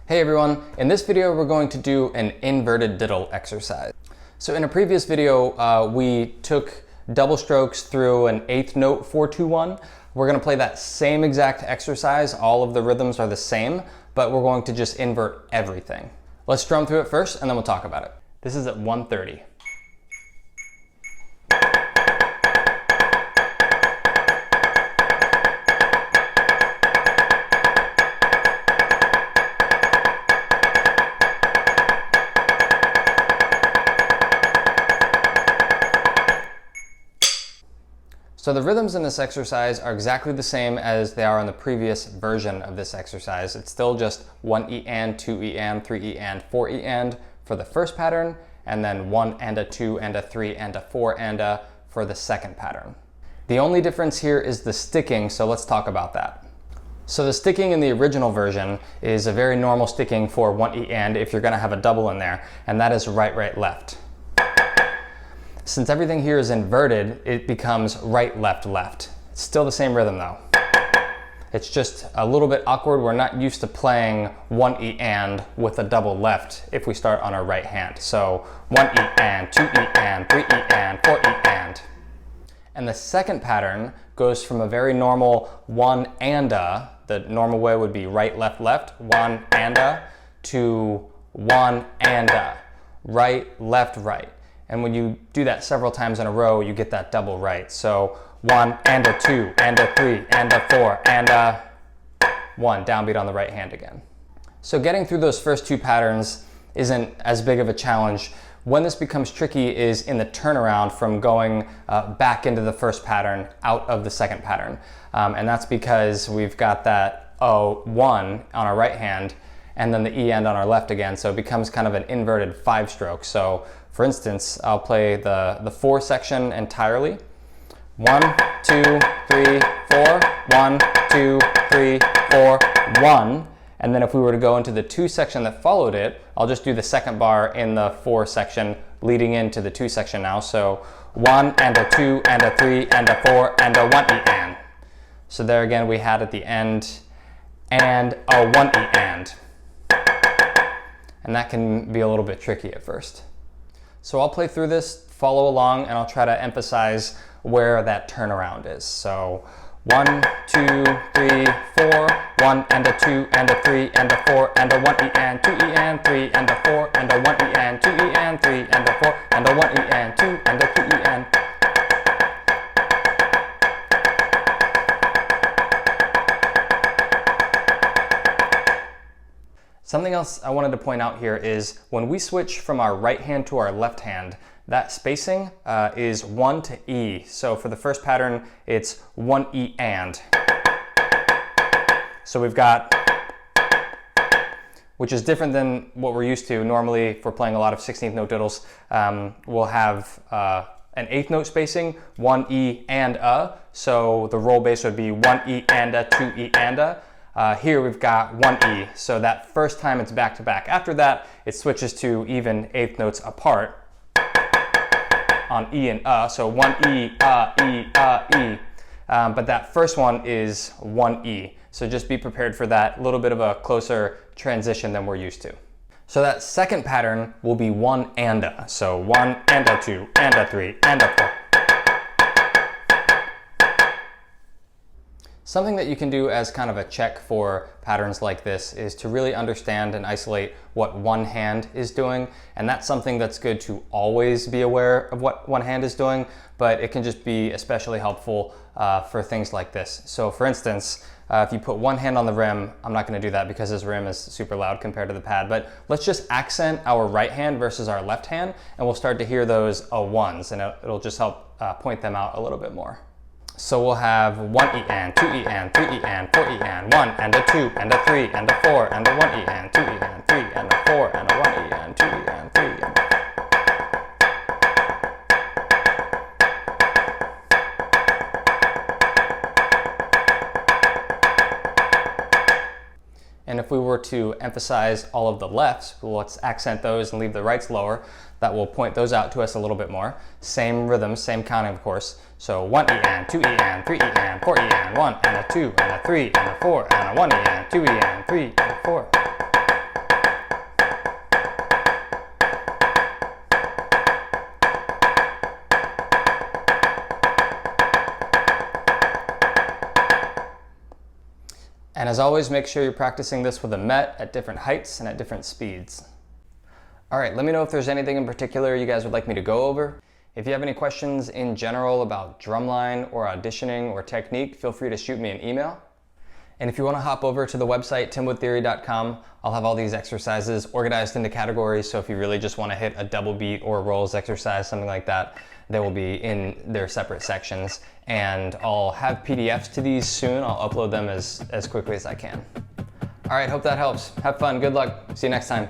Hey everyone, in this video we're going to do an inverted diddle exercise. So in a previous video we took double strokes through an eighth note 4-2-1. We're going to play that same exact exercise. All of the rhythms are the same, but we're going to just invert everything. Let's drum through it first and then we'll talk about it. This is at 130. So the rhythms in this exercise are exactly the same as they are in the previous version of this exercise. It's still just 1 E and, 2 E and, 3 E and, 4 E and for the first pattern, and then 1 and a 2 and a 3 and a 4 and a for the second pattern. The only difference here is the sticking, so let's talk about that. So the sticking in the original version is a very normal sticking for 1 E and if you're going to have a double in there, and that is right, right, left. Since everything here is inverted, it becomes right, left, left. It's still the same rhythm though. It's just a little bit awkward. We're not used to playing 1 E and with a double left if we start on our right hand. So 1 E and, 2 E and, 3 E and, 4 E and. And the second pattern goes from a very normal 1 and a, the normal way would be right, left, left, 1 and a, to 1 and a, right, left, right. And when you do that several times in a row, you get that double right. So 1 and a 2 and a 3 and a 4 and a 1, downbeat on the right hand again. So getting through those first two patterns isn't as big of a challenge. When this becomes tricky is in the turnaround from going back into the first pattern out of the second pattern. And that's because we've got that 1 on our right hand and then the E end on our left again. So it becomes kind of an inverted 5-stroke. So for instance, I'll play the 4 section entirely. 1, 2, 3, 4, 1, 2, 3, 4, 1. And then if we were to go into the 2 section that followed it, I'll just do the second bar in the 4 section leading into the 2 section now. So 1 and a 2 and a 3 and a 4 and a 1 E and. So there again we had at the end and a 1 E and. And that can be a little bit tricky at first. So I'll play through this, follow along, and I'll try to emphasize where that turnaround is. So 1, 2, 3, 4, 1 and a 2 and a 3 and a 4 and a 1 E and, 2 E and, 3 and a 4 and a 1 E and, 2 E and, 3 and a 4 and a 1 E and, 2 and a 3 E and. Something else I wanted to point out here is when we switch from our right hand to our left hand, that spacing is 1 to E. So for the first pattern, it's 1 E and. So we've got, which is different than what we're used to. Normally, if we're playing a lot of 16th note diddles, we'll have an 8th note spacing, 1 E and a. So the roll bass would be 1 E and a, 2 E and a. Here we've got 1 E, so that first time it's back to back. After that, it switches to even 8th notes apart on E and so 1 E, E, E. But that first one is 1 E, so just be prepared for that little bit of a closer transition than we're used to. So that second pattern will be 1 and a, so 1 and a 2 and a 3 and a 4. Something that you can do as kind of a check for patterns like this is to really understand and isolate what one hand is doing. And that's something that's good to always be aware of what one hand is doing, but it can just be especially helpful for things like this. So for instance, if you put one hand on the rim, I'm not going to do that because this rim is super loud compared to the pad, but let's just accent our right hand versus our left hand, and we'll start to hear those ones, and it'll just help point them out a little bit more. So we'll have 1 E and, 2 E and, 3 E and, 4 E and, 1 and a 2 and a 3 and a 4 and a 1 E and, 2 E and, 3 and a 4 and a 1 E and, 2 E and, 3 and. And if we were to emphasize all of the lefts, let's accent those and leave the rights lower. That will point those out to us a little bit more. Same rhythm, same counting, of course. So 1 E and, 2 E and, 3 E and, 4 E and, 1 and a 2 and a 3 and a 4 and a 1 E and, 2 E and, 3 and 4. And as always, make sure you're practicing this with a met at different heights and at different speeds. All right, let me know if there's anything in particular you guys would like me to go over. If you have any questions in general about drumline or auditioning or technique, feel free to shoot me an email. And if you want to hop over to the website, timwoodtheory.com, I'll have all these exercises organized into categories. So if you really just want to hit a double beat or a rolls exercise, something like that, they will be in their separate sections. And I'll have PDFs to these soon. I'll upload them as quickly as I can. All right, hope that helps. Have fun, good luck. See you next time.